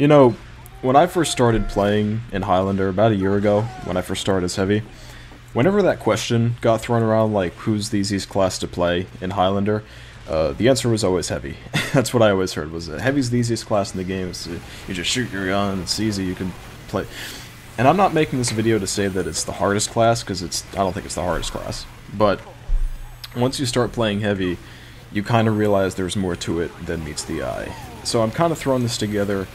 You know, when I first started playing in Highlander about a year ago, when I first started as Heavy, whenever that question got thrown around, like, who's the easiest class to play in Highlander, the answer was always Heavy. That's what I always heard, was Heavy's the easiest class in the game. It's, you just shoot your gun, it's easy, you can play. And I'm not making this video to say that it's the hardest class, because I don't think it's the hardest class. But once you start playing Heavy, you kind of realize there's more to it than meets the eye. So I'm kind of throwing this together.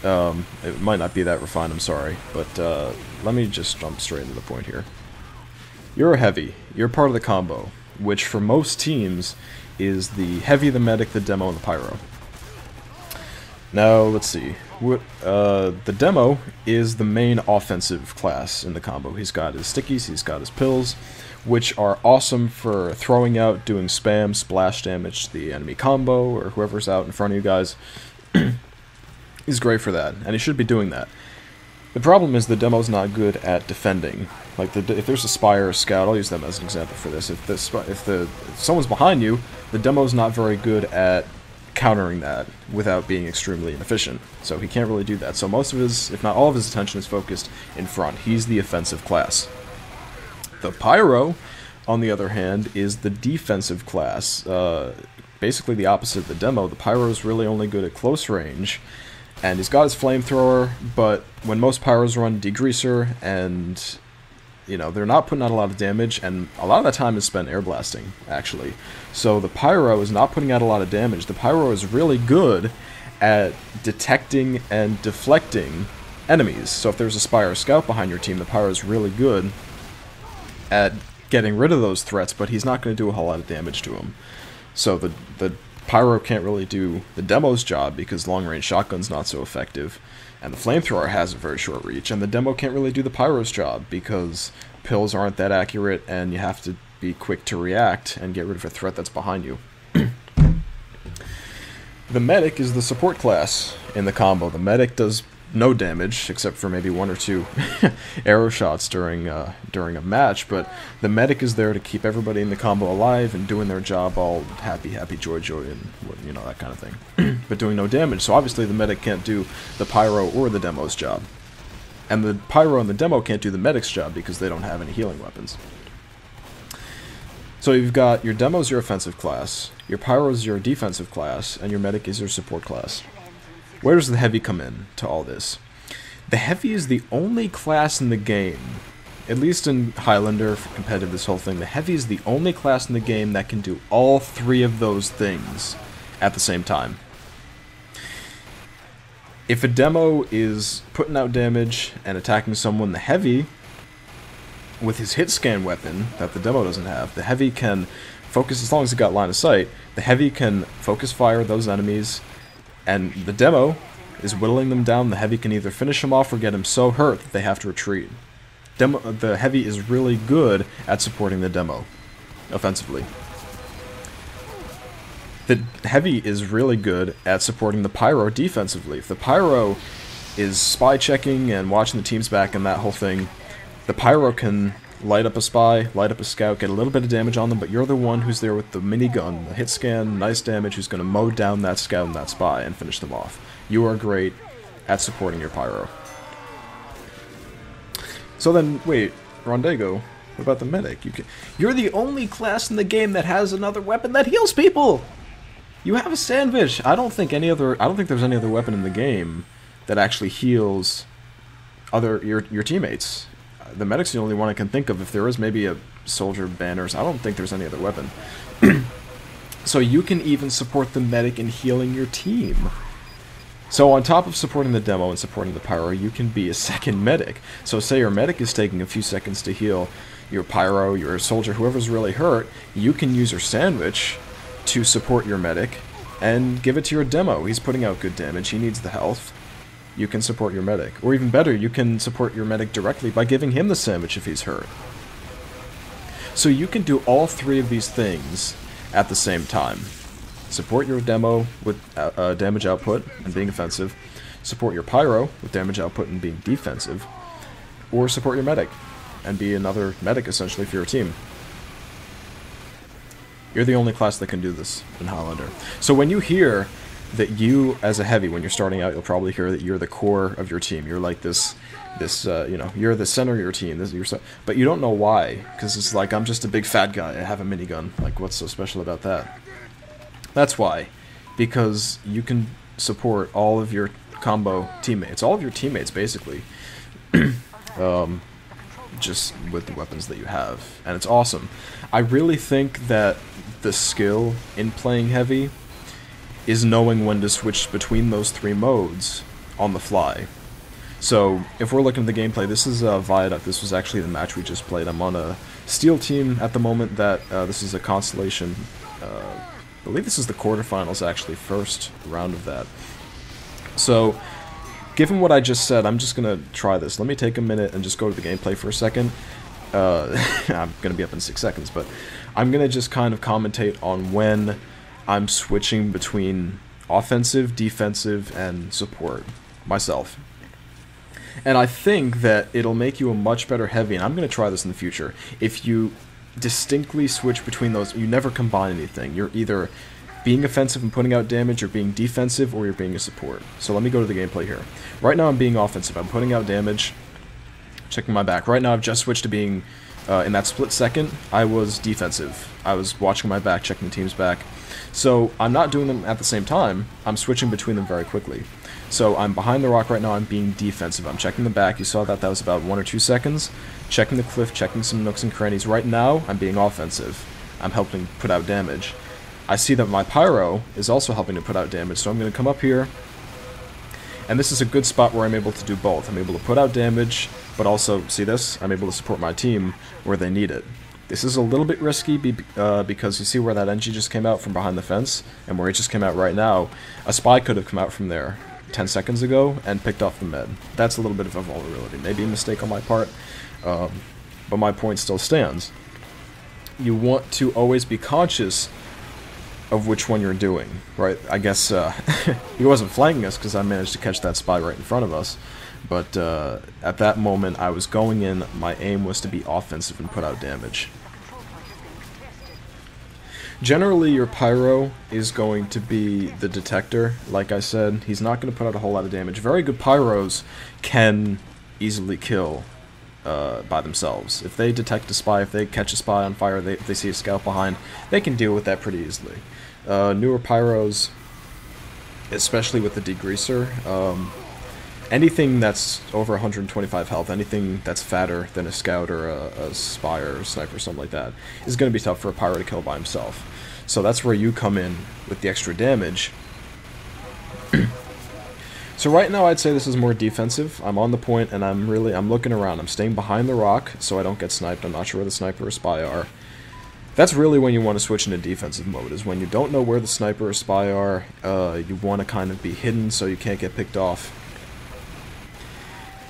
It might not be that refined, I'm sorry, but let me just jump straight into the point here. You're a Heavy. You're part of the combo, which for most teams is the Heavy, the Medic, the Demo, and the Pyro. Now, let's see. The Demo is the main offensive class in the combo. He's got his stickies, he's got his pills, which are awesome for throwing out, doing spam, splash damage to the enemy combo, or whoever's out in front of you guys. He's great for that, and he should be doing that. The problem is the Demo's not good at defending. Like, if there's a spy or a scout, I'll use them as an example for this. If someone's behind you, the Demo's not very good at countering that without being extremely inefficient. So he can't really do that. So most of his, if not all of his attention is focused in front. He's the offensive class. The Pyro, on the other hand, is the defensive class. Basically the opposite of the Demo. The Pyro is really only good at close range, and he's got his flamethrower, but when most Pyros run Degreaser, and, you know, they're not putting out a lot of damage, and a lot of that time is spent air blasting, actually. So the Pyro is not putting out a lot of damage. The Pyro is really good at detecting and deflecting enemies. So if there's a spy or a scout behind your team, the Pyro is really good at getting rid of those threats, but he's not going to do a whole lot of damage to them. So the Pyro can't really do the Demo's job because long-range shotgun's not so effective, and the flamethrower has a very short reach, and the Demo can't really do the Pyro's job because pills aren't that accurate, and you have to be quick to react and get rid of a threat that's behind you. The Medic is the support class in the combo. The Medic does no damage, except for maybe one or two arrow shots during a match, but the Medic is there to keep everybody in the combo alive and doing their job all happy, joy, and, you know, that kind of thing. But doing no damage, so obviously the Medic can't do the Pyro or the Demo's job. And the Pyro and the Demo can't do the Medic's job because they don't have any healing weapons. So you've got your Demo's your offensive class, your Pyro's your defensive class, and your Medic is your support class. Where does the Heavy come in to all this? The Heavy is the only class in the game, at least in Highlander, for competitive, this whole thing, the Heavy is the only class in the game that can do all three of those things at the same time. If a Demo is putting out damage and attacking someone, the Heavy, with his hit scan weapon that the Demo doesn't have, the Heavy can focus, as long as he got line of sight, the Heavy can focus fire those enemies, and the Demo is whittling them down. The Heavy can either finish him off or get him so hurt that they have to retreat. The Heavy is really good at supporting the Demo offensively. The Heavy is really good at supporting the Pyro defensively. If the Pyro is spy checking and watching the team's back and that whole thing, the Pyro can light up a spy, light up a scout, get a little bit of damage on them, but you're the one who's there with the minigun, the hit scan, nice damage, who's going to mow down that scout and that spy and finish them off. You are great at supporting your Pyro. So then, wait, Rondego, what about the Medic? You're the only class in the game that has another weapon that heals people! You have a sandwich! I don't think there's any other weapon in the game that actually heals your teammates. The Medic's the only one I can think of. If there is maybe a soldier banners, I don't think there's any other weapon. So you can even support the Medic in healing your team. So on top of supporting the Demo and supporting the Pyro, you can be a second Medic. So say your Medic is taking a few seconds to heal your Pyro, your soldier, whoever's really hurt, you can use your sandwich to support your Medic and give it to your Demo. He's putting out good damage, he needs the health. You can support your Medic. Or even better, you can support your Medic directly by giving him the sandwich if he's hurt. So you can do all three of these things at the same time. Support your Demo with damage output and being offensive. Support your Pyro with damage output and being defensive. Or support your Medic and be another Medic essentially for your team. You're the only class that can do this in Highlander. So when you hear that you, as a heavy, when you're starting out, you'll probably hear that you're the core of your team. You're like this, you know, you're the center of your team. But you don't know why, because it's like, I'm just a big fat guy. I have a minigun. Like, what's so special about that? That's why. Because you can support all of your combo teammates. All of your teammates, basically. Just with the weapons that you have. And it's awesome. I really think that the skill in playing heavy is knowing when to switch between those 3 modes on the fly. So, if we're looking at the gameplay, this is Viaduct. This was actually the match we just played. I'm on a Steel team at the moment that this is a Constellation. I believe this is the quarterfinals, actually, first round of that. So, given what I just said, I'm just going to try this. Let me take a minute and just go to the gameplay for a second. I'm going to be up in 6 seconds, but I'm going to just kind of commentate on when I'm switching between offensive, defensive, and support myself. And I think that it'll make you a much better heavy, and I'm going to try this in the future. If you distinctly switch between those, you never combine anything. You're either being offensive and putting out damage, you're being defensive, or you're being a support. So let me go to the gameplay here. Right now I'm being offensive. I'm putting out damage, checking my back. Right now I've just switched to being, in that split second, I was defensive. I was watching my back, checking the team's back. So I'm not doing them at the same time. I'm switching between them very quickly. So I'm behind the rock right now. I'm being defensive. I'm checking the back. You saw that was about 1 or 2 seconds. Checking the cliff, checking some nooks and crannies. Right now, I'm being offensive. I'm helping put out damage. I see that my pyro is also helping to put out damage, so I'm going to come up here. And this is a good spot where I'm able to do both. I'm able to put out damage, but also, see this? I'm able to support my team where they need it. This is a little bit risky because you see where that NG just came out from behind the fence, and where it just came out right now. A spy could have come out from there 10 seconds ago and picked off the med. That's a little bit of a vulnerability. Maybe a mistake on my part, but my point still stands. You want to always be conscious of which one you're doing, right? I guess he wasn't flanking us because I managed to catch that spy right in front of us, but at that moment I was going in, my aim was to be offensive and put out damage. Generally, your pyro is going to be the detector. Like I said, he's not going to put out a whole lot of damage. Very good pyros can easily kill by themselves. If they detect a spy, if they catch a spy on fire, if they see a scout behind, they can deal with that pretty easily. Newer pyros, especially with the degreaser, anything that's over 125 health, anything that's fatter than a scout or a spy or a sniper or something like that, is going to be tough for a pyro to kill by himself. So that's where you come in with the extra damage. So right now I'd say this is more defensive. I'm on the point and I'm looking around. I'm staying behind the rock so I don't get sniped. I'm not sure where the sniper or spy are. That's really when you want to switch into defensive mode, is when you don't know where the sniper or spy are. You want to kind of be hidden so you can't get picked off.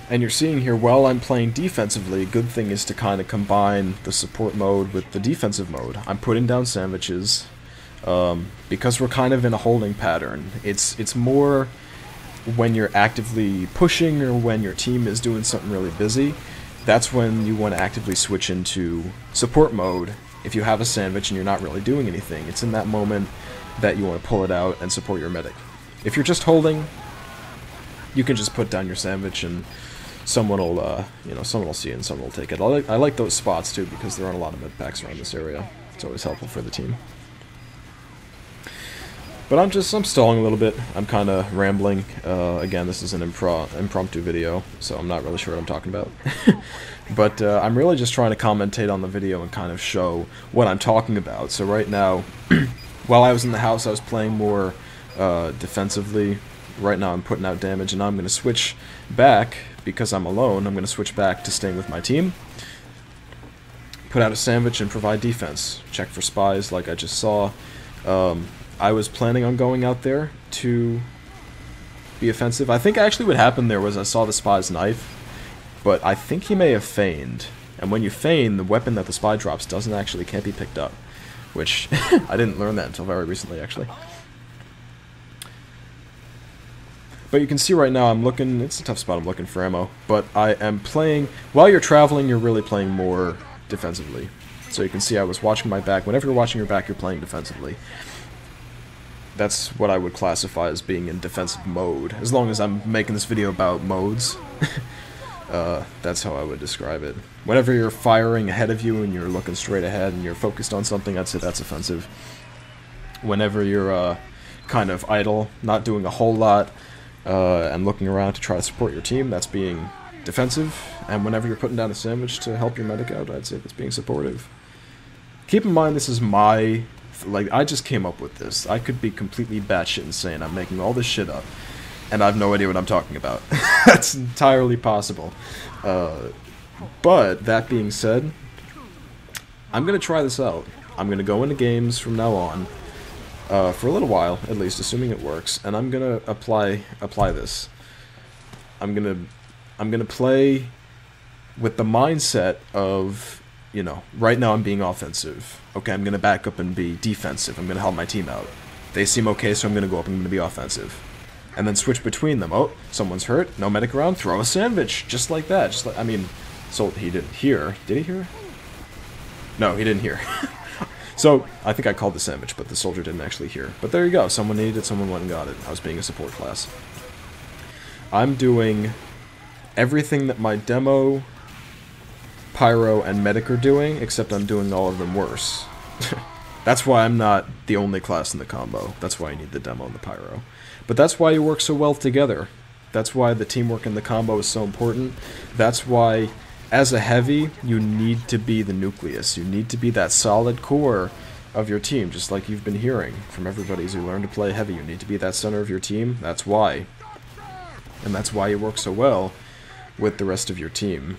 And you're seeing here, while I'm playing defensively, a good thing is to kind of combine the support mode with the defensive mode. I'm putting down sandwiches, because we're kind of in a holding pattern. It's more when you're actively pushing or when your team is doing something really busy. That's when you want to actively switch into support mode. If you have a sandwich and you're not really doing anything, it's in that moment that you want to pull it out and support your medic. If you're just holding, you can just put down your sandwich and someone will, someone will see it and someone will take it. I like those spots too because there aren't a lot of med packs around this area. It's always helpful for the team. But I'm stalling a little bit. I'm kind of rambling. Again, this is an impromptu video, so I'm not really sure what I'm talking about. But I'm really just trying to commentate on the video and kind of show what I'm talking about. So right now, while I was in the house, I was playing more defensively. Right now I'm putting out damage, and now I'm going to switch back, because I'm alone, I'm going to switch back to staying with my team. Put out a sandwich and provide defense. Check for spies like I just saw. I was planning on going out there to be offensive. I think actually what happened there was I saw the spy's knife, but I think he may have feigned. And when you feign, the weapon that the spy drops can't be picked up, which I didn't learn that until very recently, actually. But you can see right now I'm looking, it's a tough spot, I'm looking for ammo, but I am playing, while you're traveling, you're really playing more defensively. So you can see I was watching my back. Whenever you're watching your back, you're playing defensively. That's what I would classify as being in defensive mode. As long as I'm making this video about modes, that's how I would describe it. Whenever you're firing ahead of you and you're looking straight ahead and you're focused on something, I'd say that's offensive. Whenever you're kind of idle, not doing a whole lot, and looking around to try to support your team, that's being defensive. And whenever you're putting down a sandwich to help your medic out, I'd say that's being supportive. Keep in mind, this is my... Like, I just came up with this. I could be completely batshit insane. I'm making all this shit up, and I have no idea what I'm talking about. That's entirely possible. But, that being said, I'm going to try this out. I'm going to go into games from now on, for a little while, at least, assuming it works, and I'm going to apply this. I'm going to play with the mindset of, you know, right now I'm being offensive. Okay, I'm going to back up and be defensive. I'm going to help my team out. They seem okay, so I'm going to go up and I'm going to be offensive. And then switch between them. Oh, someone's hurt. No medic around. Throw a sandwich. Just like that. Just like, I mean, so he didn't hear. Did he hear? No, he didn't hear. So, I think I called the sandwich, but the soldier didn't actually hear. But there you go. Someone needed it, someone went and got it. I was being a support class. I'm doing everything that my demo, pyro, and medic are doing, except I'm doing all of them worse. That's why I'm not the only class in the combo. That's why I need the demo and the pyro. But that's why you work so well together. That's why the teamwork in the combo is so important. That's why, as a heavy, you need to be the nucleus. You need to be that solid core of your team, just like you've been hearing from everybody as you learn to play heavy. You need to be that center of your team. That's why. And that's why you work so well with the rest of your team.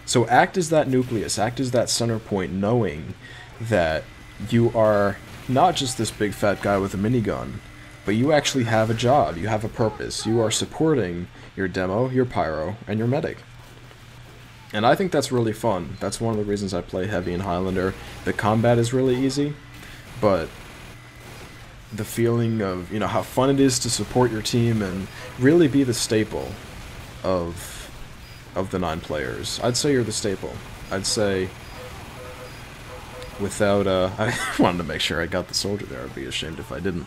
So act as that nucleus, act as that center point, knowing that you are not just this big fat guy with a minigun, but you actually have a job, you have a purpose. You are supporting your demo, your pyro, and your medic. And I think that's really fun. That's one of the reasons I play heavy in Highlander. The combat is really easy, but the feeling of, you know, how fun it is to support your team and really be the staple of the 9 players. I'd say you're the staple. I'd say without I wanted to make sure I got the soldier there. I'd be ashamed if I didn't.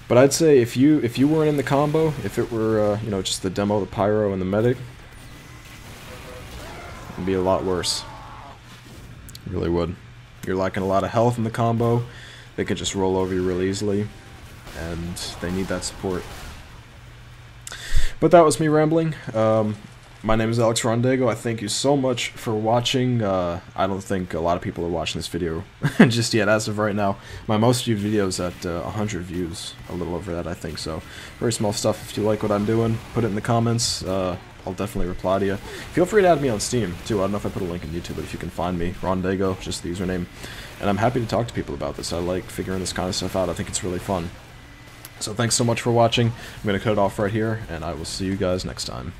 But I'd say if you weren't in the combo, if it were you know, just the demo, the pyro, and the medic, it'd be a lot worse. It really would. You're lacking a lot of health in the combo. They could just roll over you real easily, and they need that support. But that was me rambling. My name is Alex Rondego. I thank you so much for watching. I don't think a lot of people are watching this video just yet as of right now. My most viewed video is at 100 views, a little over that I think, so very small stuff. If you like what I'm doing, put it in the comments. I'll definitely reply to you. Feel free to add me on Steam, too. I don't know if I put a link in YouTube, but if you can find me, Rondego, just the username. And I'm happy to talk to people about this. I like figuring this kind of stuff out. I think it's really fun. So thanks so much for watching. I'm going to cut it off right here, and I will see you guys next time.